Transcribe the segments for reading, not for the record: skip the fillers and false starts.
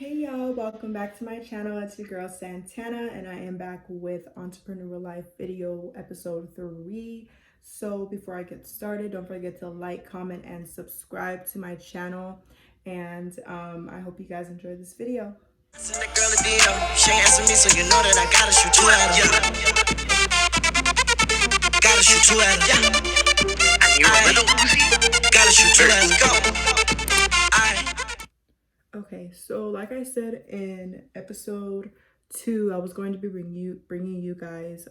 Hey y'all, welcome back to my channel. It's your girl Santana, and I am back with Entrepreneur Life video episode 3. So before I get started, don't forget to like, comment, and subscribe to my channel. And I hope you guys enjoy this video. Send the girl a DM. She answer me, so you know that I gotta shoot two at her. Gotta shoot two at her. And you a little Uzi? Gotta shoot two at her. Go. Okay, so like I said in episode 2, I was going to be bringing you guys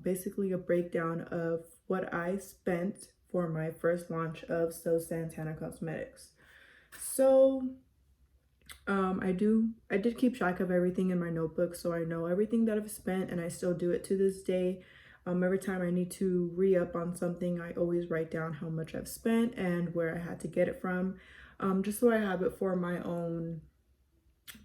basically a breakdown of what I spent for my first launch of So Santana Cosmetics. So I did keep track of everything in my notebook, so I know everything that I've spent, and I still do it to this day. Every time I need to re-up on something, I always write down how much I've spent and where I had to get it from, just so I have it for my own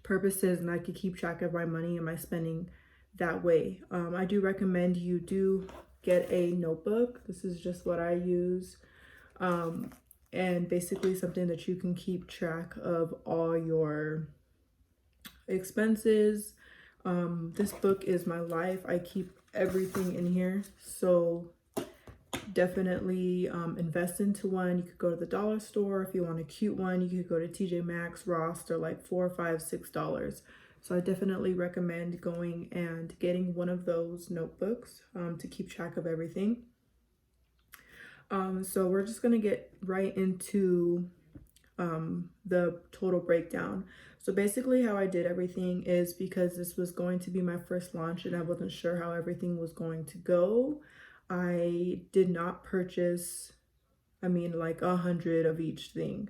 purposes and I could keep track of my money and my spending that way. I do recommend you do get a notebook. This is just what I use, and basically something that you can keep track of all your expenses. This book is my life. I keep everything in here, so definitely invest into one. You could go to the dollar store. If you want a cute one, you could go to TJ Maxx, Ross. They're like $4, $5, $6. So I definitely recommend going and getting one of those notebooks to keep track of everything. So we're just gonna get right into the total breakdown. So basically how I did everything is, because this was going to be my first launch and I wasn't sure how everything was going to go, I did not purchase, like 100 of each thing.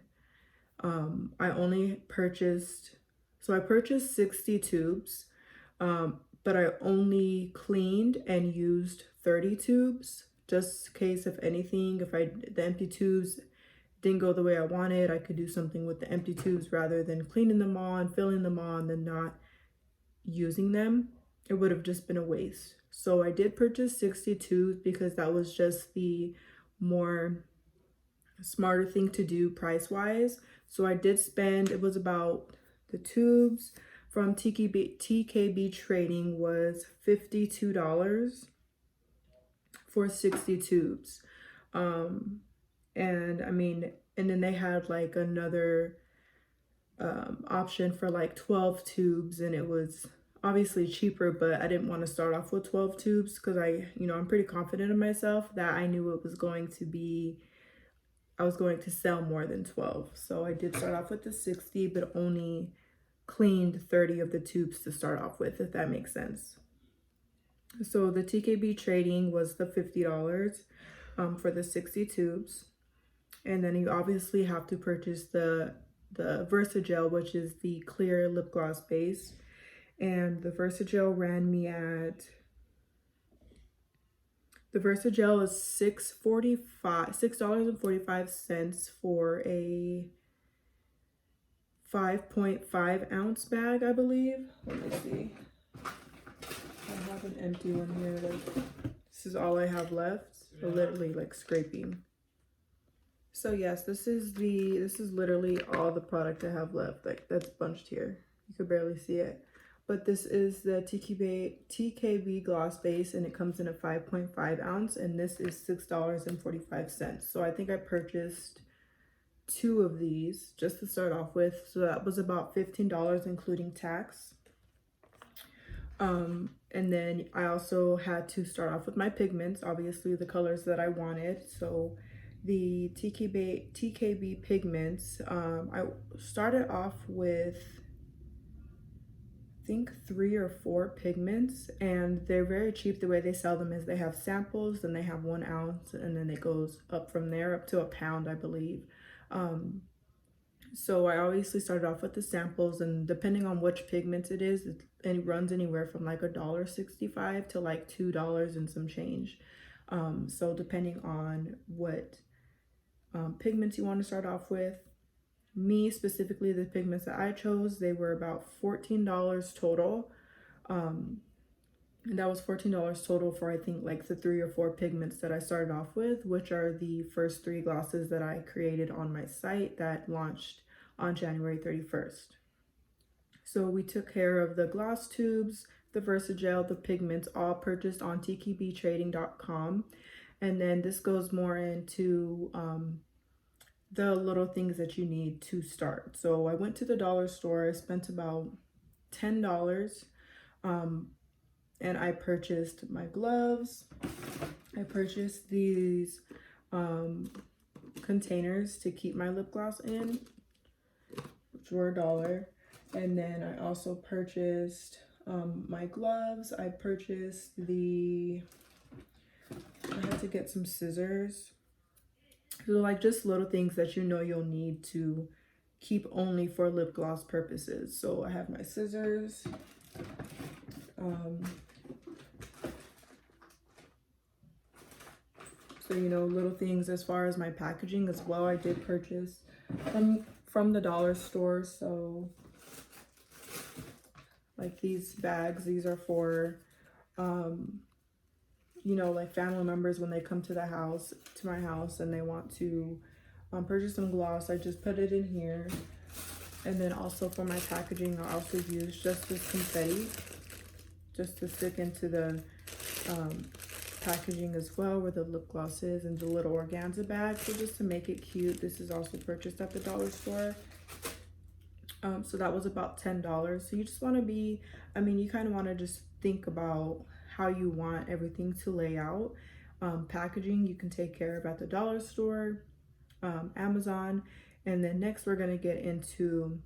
I only purchased, so I purchased 60 tubes, but I only cleaned and used 30 tubes, just in case if anything, if the empty tubes didn't go the way I wanted, I could do something with the empty tubes rather than cleaning them all and filling them all and then not using them. It would have just been a waste. So I did purchase 60 tubes because that was just the more smarter thing to do price wise. So I did spend, it was about, the tubes from TKB Trading was $52 for 60 tubes. And then they had like another option for like 12 tubes, and it was obviously cheaper, but I didn't want to start off with 12 tubes because I'm pretty confident in myself that I knew it was going to be, I was going to sell more than 12. So I did start off with the 60, but only cleaned 30 of the tubes to start off with, if that makes sense. So the TKB Trading was the $50 for the 60 tubes. And then you obviously have to purchase the Versagel, which is the clear lip gloss base. And the Versagel ran me at, the Versagel is $6.45 for a 5.5 ounce bag, I believe. Let me see. I have an empty one here. This is all I have left. So literally like scraping. So yes, this is literally all the product I have left. Like, that's bunched here. You could barely see it. But this is the TKB gloss base, and it comes in a 5.5 ounce, and this is $6.45. So I think I purchased 2 of these just to start off with. So that was about $15 including tax. And then I also had to start off with my pigments, obviously the colors that I wanted. So the TKB pigments, I started off with, I think 3 or 4 pigments, and they're very cheap. The way they sell them is they have samples, then they have 1 ounce, and then it goes up from there up to a pound, I believe. So I obviously started off with the samples, and depending on which pigments it is, it runs anywhere from like $1.65 to like $2 and some change. So depending on what pigments you want to start off with. Me specifically, the pigments that I chose, they were about $14 total. And that was $14 total for, I think, like the 3 or 4 pigments that I started off with, which are the first 3 glosses that I created on my site that launched on January 31st. So we took care of the gloss tubes, the Versagel, the pigments, all purchased on tikibtrading.com. And then this goes more into the little things that you need to start. So I went to the dollar store. I spent about $10, and I purchased my gloves. I purchased these containers to keep my lip gloss in, which were $1. And then I also purchased my gloves. I purchased I had to get some scissors. So like just little things that you know you'll need to keep only for lip gloss purposes. So I have my scissors. So, you know, little things as far as my packaging as well. I did purchase from the dollar store. So like these bags, these are for, you know, like family members when they come to my house and they want to purchase some gloss. I just put it in here. And then also for my packaging, I also use just this confetti just to stick into the packaging as well, where the lip gloss is, and the little organza bag. So just to make it cute. This is also purchased at the dollar store. So that was about $10. So you just want to be, I mean, you kind of want to just think about how you want everything to lay out. Packaging you can take care of at the dollar store, Amazon. And then next we're going to get into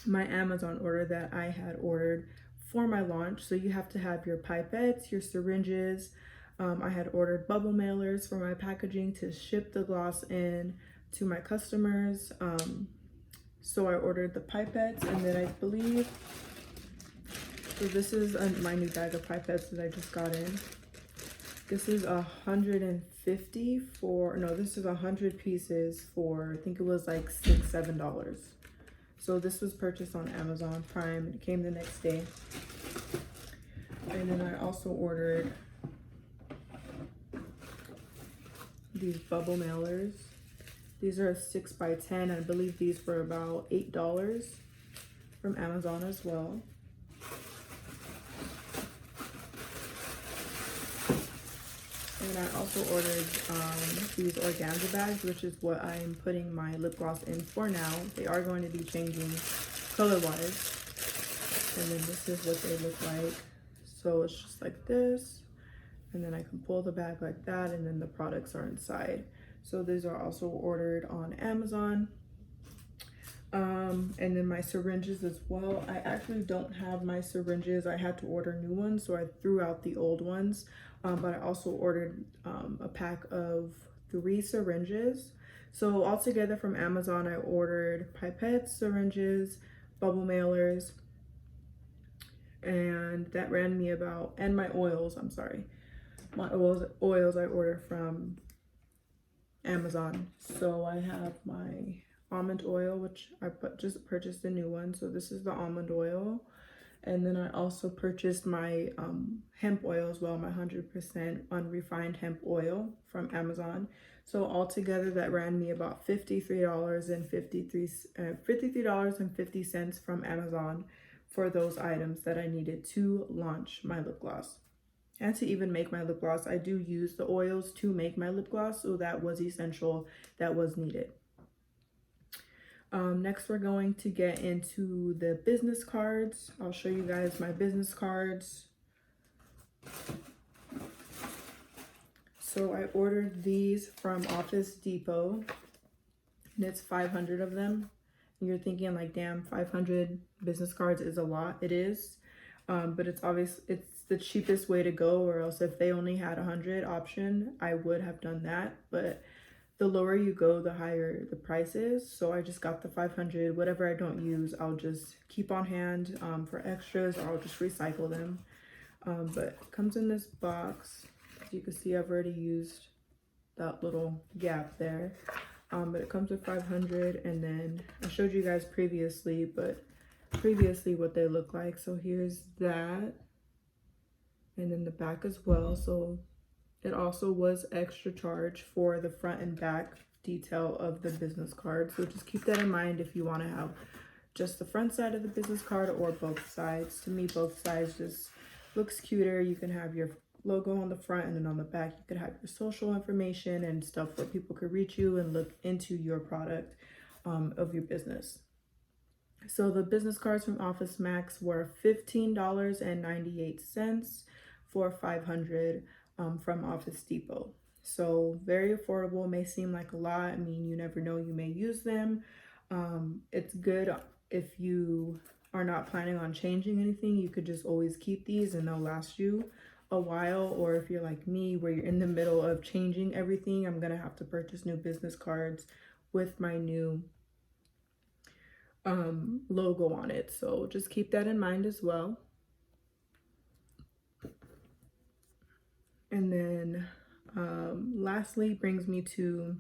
my Amazon order that I had ordered for my launch. So you have to have your pipettes, your syringes. I had ordered bubble mailers for my packaging to ship the gloss in to my customers. So I ordered the pipettes, and then I believe, so this is my new bag of pipettes that I just got in. This is 150 for, no, this is 100 pieces for, I think it was like $6-7. So this was purchased on Amazon Prime. It came the next day. And then I also ordered these bubble mailers. These are 6x10. I believe these were about $8 from Amazon as well. And I also ordered these organza bags, which is what I am putting my lip gloss in for now. They are going to be changing color-wise. And then this is what they look like. So it's just like this. And then I can pull the bag like that, and then the products are inside. So these are also ordered on Amazon. And then my syringes as well. I actually don't have my syringes. I had to order new ones, so I threw out the old ones. But I also ordered a pack of 3 syringes. So altogether from Amazon, I ordered pipettes, syringes, bubble mailers, and that ran me about, and my oils, I'm sorry. My oils I ordered from Amazon. So I have my almond oil, which I just purchased a new one. So this is the almond oil. And then I also purchased my hemp oil as well, my 100% unrefined hemp oil from Amazon. So altogether that ran me about $53.50 from Amazon for those items that I needed to launch my lip gloss. And to even make my lip gloss, I do use the oils to make my lip gloss, so that was essential, that was needed. Next, we're going to get into the business cards. I'll show you guys my business cards. So I ordered these from Office Depot, and it's 500 of them. And you're thinking like, damn, 500 business cards is a lot. It is, but it's the cheapest way to go, or else if they only had 100 option, I would have done that. But the lower you go, the higher the price is. So I just got the 500. Whatever I don't use, I'll just keep on hand for extras, or I'll just recycle them. But it comes in this box. As you can see, I've already used that little gap there. But it comes with 500, and then I showed you guys previously what they look like. So here's that, and then the back as well. So it also was extra charge for the front and back detail of the business card. So just keep that in mind if you want to have just the front side of the business card or both sides. To me, both sides just looks cuter. You can have your logo on the front, and then on the back you could have your social information and stuff where people could reach you and look into your product of your business. So the business cards from Office Max were $15.98 for 500 from Office Depot. So very affordable. May seem like a lot. I mean, you never know, you may use them. It's good if you are not planning on changing anything. You could just always keep these and they'll last you a while. Or if you're like me, where you're in the middle of changing everything, I'm gonna have to purchase new business cards with my new logo on it. So just keep that in mind as well. And then lastly brings me to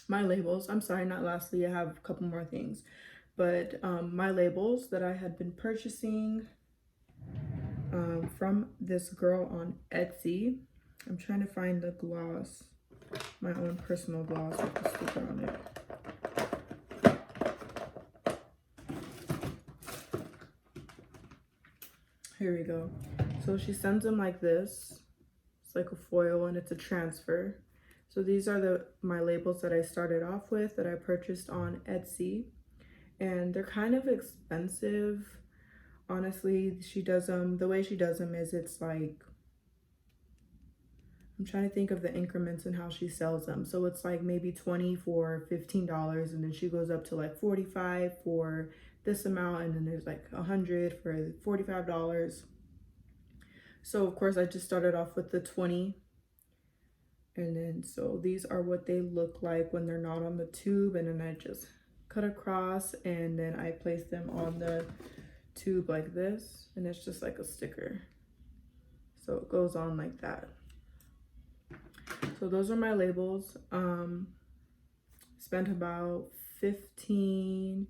my labels. I'm sorry, not lastly, I have a couple more things. But my labels that I had been purchasing from this girl on Etsy. I'm trying to find the gloss, my own personal gloss with the sticker on it. Here we go. So she sends them like this. It's like a foil and it's a transfer. So these are my labels that I started off with that I purchased on Etsy. And they're kind of expensive. Honestly, she does them, the way she does them is it's like, I'm trying to think of the increments and how she sells them. So it's like maybe 20 for $15, and then she goes up to like 45 for this amount, and then there's like 100 for $45. So of course I just started off with the 20. And then so these are what they look like when they're not on the tube, and then I just cut across and then I place them on the tube like this, and it's just like a sticker. So it goes on like that. So those are my labels. Spent about $15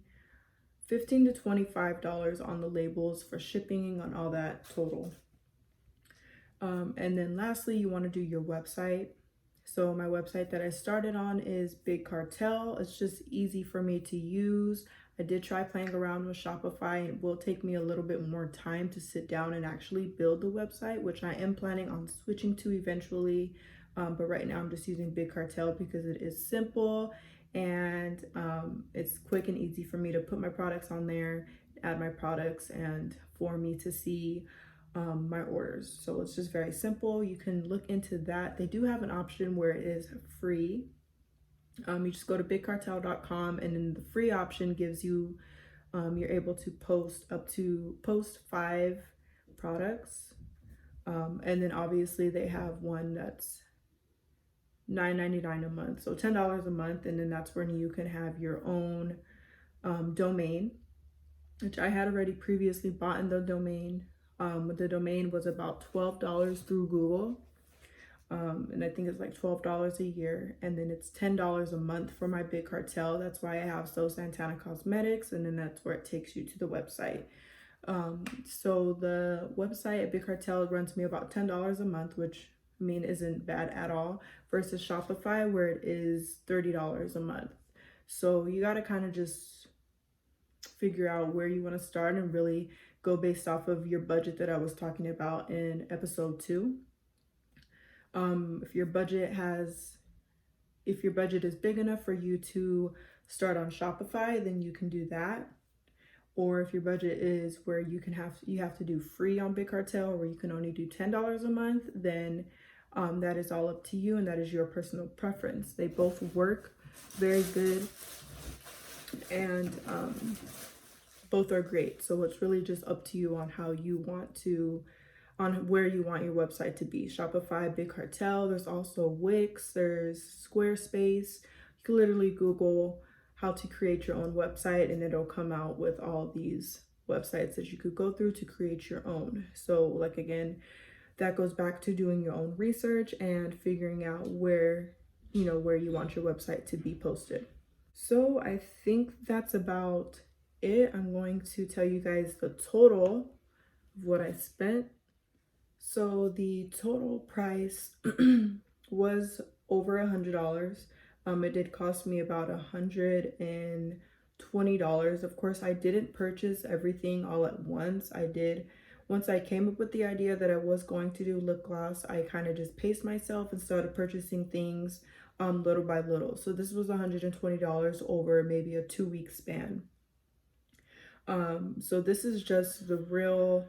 to $25 on the labels for shipping on all that total. And then lastly, you want to do your website. So my website that I started on is Big Cartel. It's just easy for me to use. I did try playing around with Shopify. It will take me a little bit more time to sit down and actually build the website, which I am planning on switching to eventually. But right now I'm just using Big Cartel because it is simple and it's quick and easy for me to put my products on there, add my products, and for me to see my orders. So it's just very simple. You can look into that. They do have an option where it is free. You just go to bigcartel.com, and then the free option gives you, you're able to post 5 products. And then obviously they have one that's $9.99 a month, so $10 a month, and then that's when you can have your own domain, which I had already previously bought in the domain. The domain was about $12 through Google, and I think it's like $12 a year, and then it's $10 a month for my Big Cartel. That's why I have So Santana Cosmetics, and then that's where it takes you to the website. So the website at Big Cartel runs me about $10 a month, which I mean isn't bad at all, versus Shopify where it is $30 a month. So you got to kind of just figure out where you want to start and really go based off of your budget that I was talking about in episode 2. If your budget is big enough for you to start on Shopify, then you can do that. Or if your budget is where you have to do free on Big Cartel, where you can only do $10 a month, then that is all up to you, and that is your personal preference. They both work very good, and both are great. So it's really just up to you on how you want to, on where you want your website to be. Shopify, Big Cartel. There's also Wix. There's Squarespace. You can literally Google how to create your own website, and it'll come out with all these websites that you could go through to create your own. So like, again, that goes back to doing your own research and figuring out where you want your website to be posted. So I think that's about it. I'm going to tell you guys the total of what I spent. So the total price was over $100. It did cost me about $120 $20. Of course, I didn't purchase everything all at once. Once I came up with the idea that I was going to do lip gloss, I kind of just paced myself and started purchasing things little by little. So this was $120 over maybe a 2-week span. So this is just the real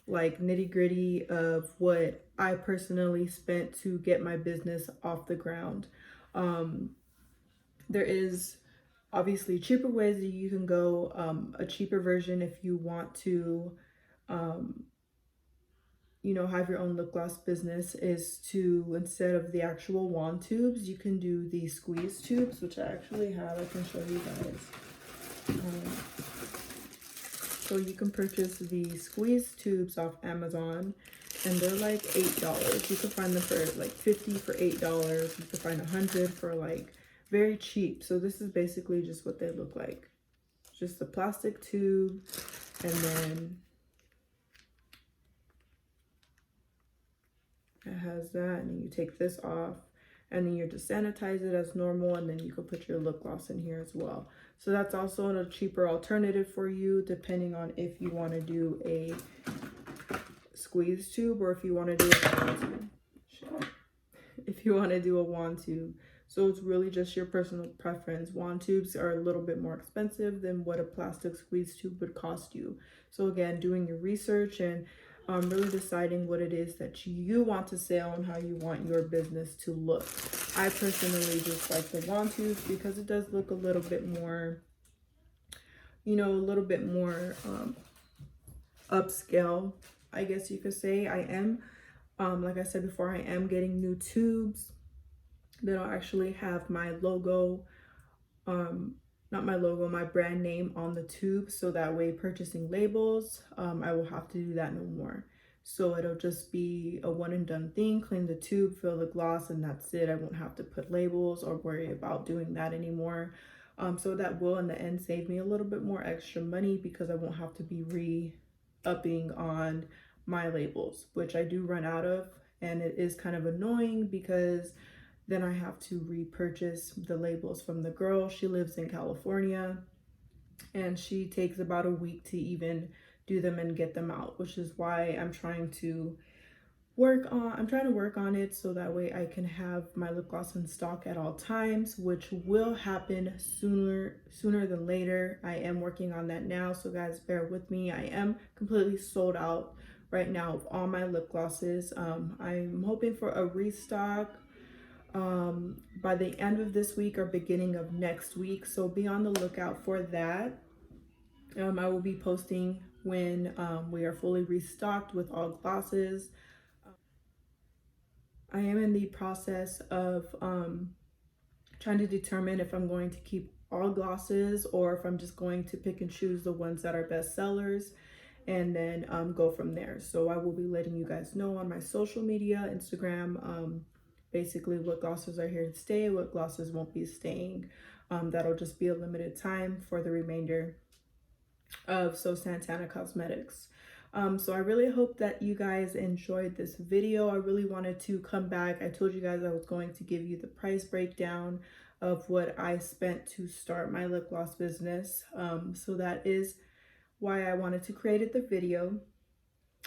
like nitty gritty of what I personally spent to get my business off the ground. There is obviously cheaper ways that you can go. A cheaper version if you want to, have your own lip gloss business is to, instead of the actual wand tubes, you can do the squeeze tubes, which I actually have. I can show you guys. So you can purchase the squeeze tubes off Amazon, and they're like $8. You can find them for like 50 for $8. You can find 100 for like very cheap. So this is basically just what they look like. Just a plastic tube, and then it has that, and then you take this off, and then you just sanitize it as normal, and then you can put your lip gloss in here as well. So that's also a cheaper alternative for you, depending on if you want to do a squeeze tube or if you want to do a wand tube. If you want to do a wand tube. So it's really just your personal preference. Wand tubes are a little bit more expensive than what a plastic squeeze tube would cost you. So again, doing your research and really deciding what it is that you want to sell and how you want your business to look. I personally just like the wand tubes because it does look a little bit more, upscale, I guess you could say. I am, like I said before, I am getting new tubes that'll actually have my logo, not my logo, my brand name on the tube, so that way purchasing labels, I will have to do that no more. So it'll just be a one and done thing. Clean the tube, fill the gloss, and that's it. I won't have to put labels or worry about doing that anymore. So that will in the end save me a little bit more extra money because I won't have to be re-upping on my labels, which I do run out of, and it is kind of annoying because then I have to repurchase the labels from the girl. She lives in California, and she takes about a week to even do them and get them out, which is why I'm trying to work on it so that way I can have my lip gloss in stock at all times, which will happen sooner than later. I am working on that now, so guys, bear with me. I am completely sold out right now of all my lip glosses. I'm hoping for a restock by the end of this week or beginning of next week, so be on the lookout for that. I will be posting when we are fully restocked with all glosses. I am in the process of trying to determine if I'm going to keep all glosses or if I'm just going to pick and choose the ones that are best sellers and then go from there. So I will be letting you guys know on my social media, Instagram, basically what glosses are here to stay, what glosses won't be staying. That'll just be a limited time for the remainder of So Santana Cosmetics. So I really hope that you guys enjoyed this video. I really wanted to come back. I told you guys I was going to give you the price breakdown of what I spent to start my lip gloss business. So that is why I wanted to create the video.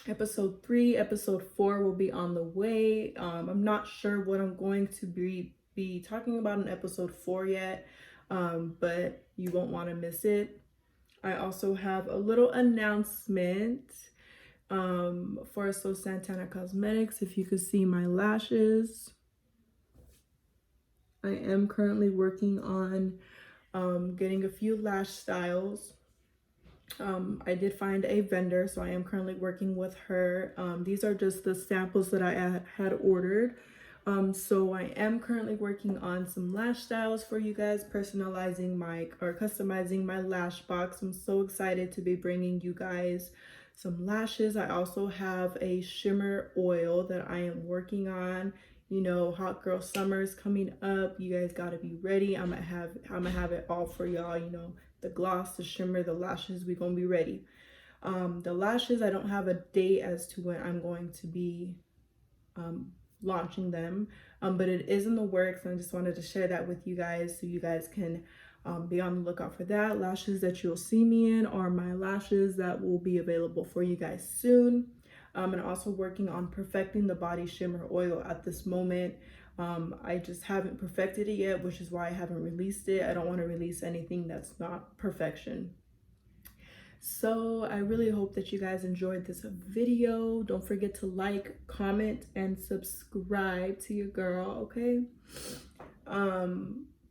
Episode 3, episode 4 will be on the way. I'm not sure what I'm going to be talking about in episode 4 yet, but you won't want to miss it. I also have a little announcement for So Santana Cosmetics. If you could see my lashes, I am currently working on getting a few lash styles. I did find a vendor, so I am currently working with her. These are just the samples that I had ordered. So I am currently working on some lash styles for you guys, customizing my lash box. I'm so excited to be bringing you guys some lashes. I also have a shimmer oil that I am working on. You know, hot girl summer is coming up. You guys got to be ready. I'm gonna have it all for y'all. You know, the gloss, the shimmer, the lashes, we gonna be ready. The lashes, I don't have a date as to when I'm going to be launching them, but it is in the works, and I just wanted to share that with you guys so you guys can Be on the lookout for that. Lashes that you'll see me in are my lashes that will be available for you guys soon. And also working on perfecting the body shimmer oil at this moment. I just haven't perfected it yet, which is why I haven't released it. I don't want to release anything that's not perfection. So I really hope that you guys enjoyed this video. Don't forget to like, comment, and subscribe to your girl, okay?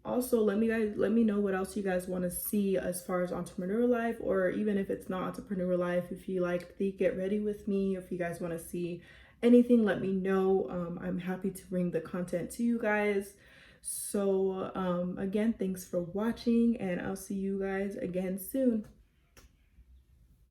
Also, let me know what else you guys want to see as far as entrepreneur life, or even if it's not entrepreneur life, if you like the Get Ready With Me, or if you guys want to see anything, let me know. I'm happy to bring the content to you guys. So again, thanks for watching, and I'll see you guys again soon.